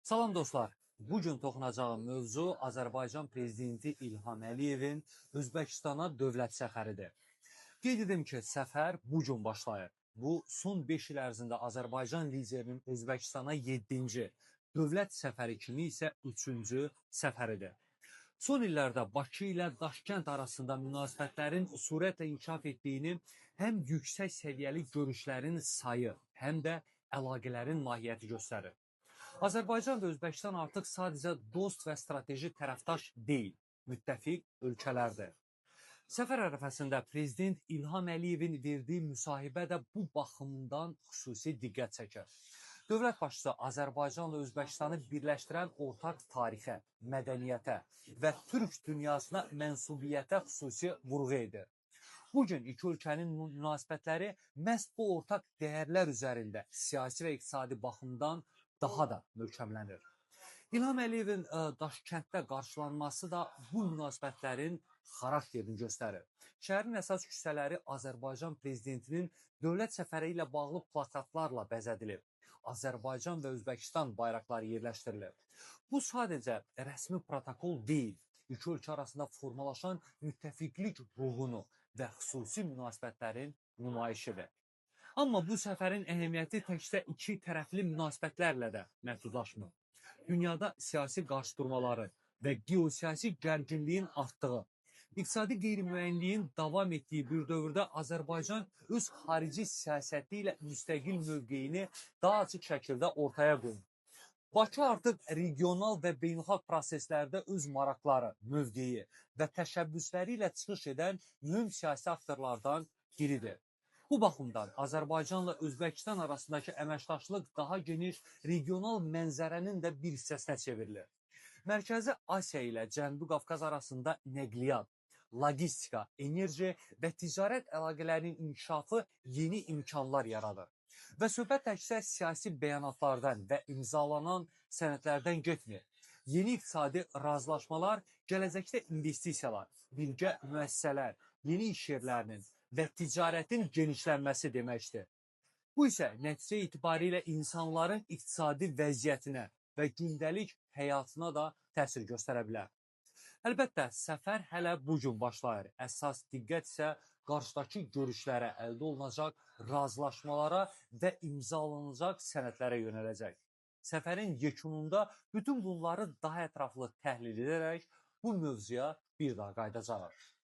Salam dostlar. Bugün toxunacağım mövzu Azərbaycan Prezidenti İlham Əliyevin Özbəkistana dövlət səfəridir. Qeyd edim ki, səfər bugün başlayır. Bu, son 5 il ərzində Azərbaycan liderinin Özbəkistana 7-ci, dövlət səfəri kimi isə 3-cü səfəridir. Son illərdə Bakı ilə Daşkənd arasında münasibətlərin sürətlə inkişaf etdiyini həm yüksək səviyyəli görüşlərin sayı, həm də əlaqələrin mahiyyəti göstərir. Azərbaycan və Özbəkistan artıq sadəcə dost və strateji tərəfdaş deyil, müttəfiq ölkələrdir. Səfər ərəfəsində Prezident İlham Əliyevin verdiyi müsahibə də bu baxımdan xüsusi diqqət çəkir. Dövlət başçısı Azərbaycanla Özbəkistanı birləşdirən ortaq tarixə, mədəniyyətə və türk dünyasına mənsubiyyətə xüsusi vurğu edir. Bugün iki ölkənin münasibətləri məhz bu ortaq dəyərlər üzərində siyasi və iqtisadi baxımdan daha da möhkəmlənir. İlham Əliyevin Daşkənddə qarşılanması da bu münasibətlərin xarakterini göstərir. Şəhərin əsas küçələri Azərbaycan prezidentinin dövlət səfəri ilə bağlı plakatlarla bəzədilib. Azərbaycan və Özbəkistan bayraqları yerləşdirilir. Bu sadəcə rəsmi protokol deyil, iki ölkə arasında formalaşan müttəfiqlik ruhunu və xüsusi münasibətlərin nümayişidir. Amma bu səfərin əhəmiyyəti təkcə iki tərəfli münasibətlərlə də məhdudlaşmır. Dünyada siyasi qarşıdurmaları və geosiyasi gərginliyin artdığı, iqtisadi qeyri-müəyyənliyin davam etdiyi bir dövrdə Azərbaycan öz xarici siyasəti ilə müstəqil mövqeyini daha açıq şəkildə ortaya qoyur. Bakı artıq regional və beynəlxalq proseslərdə öz maraqları, mövqeyi və təşəbbüsləri ilə çıxış edən mühüm siyasi aktorlardan biridir. Bu baxımdan Azərbaycanla Özbəkistan arasındakı əməkdaşlıq daha geniş regional mənzərənin də bir hissəsinə çevrilir. Mərkəzi Asiya ilə Cənubi Qafqaz arasında nəqliyyat, logistika, enerji və ticarət əlaqələrinin inkişafı yeni imkanlar yaradır. Və söhbət təkcə siyasi bəyanatlardan və imzalanan sənədlərdən getmir. Yeni iqtisadi razılaşmalar, gələcəkdə investisiyalar, birgə müəssisələr, yeni iş yerlərinin və ticarətin genişlənməsi deməkdir. Bu isə nəticə itibarilə insanların iqtisadi vəziyyətinə və gündəlik həyatına da təsir göstərə bilər. Əlbəttə, səfər hələ bugün başlayır. Əsas diqqət isə qarşıdakı görüşlərə, əldə olunacaq razılaşmalara və imzalanacaq sənədlərə yönələcək. Səfərin yekununda bütün bunları daha ətraflı təhlil edərək bu mövzuya bir daha qayıdacağıq.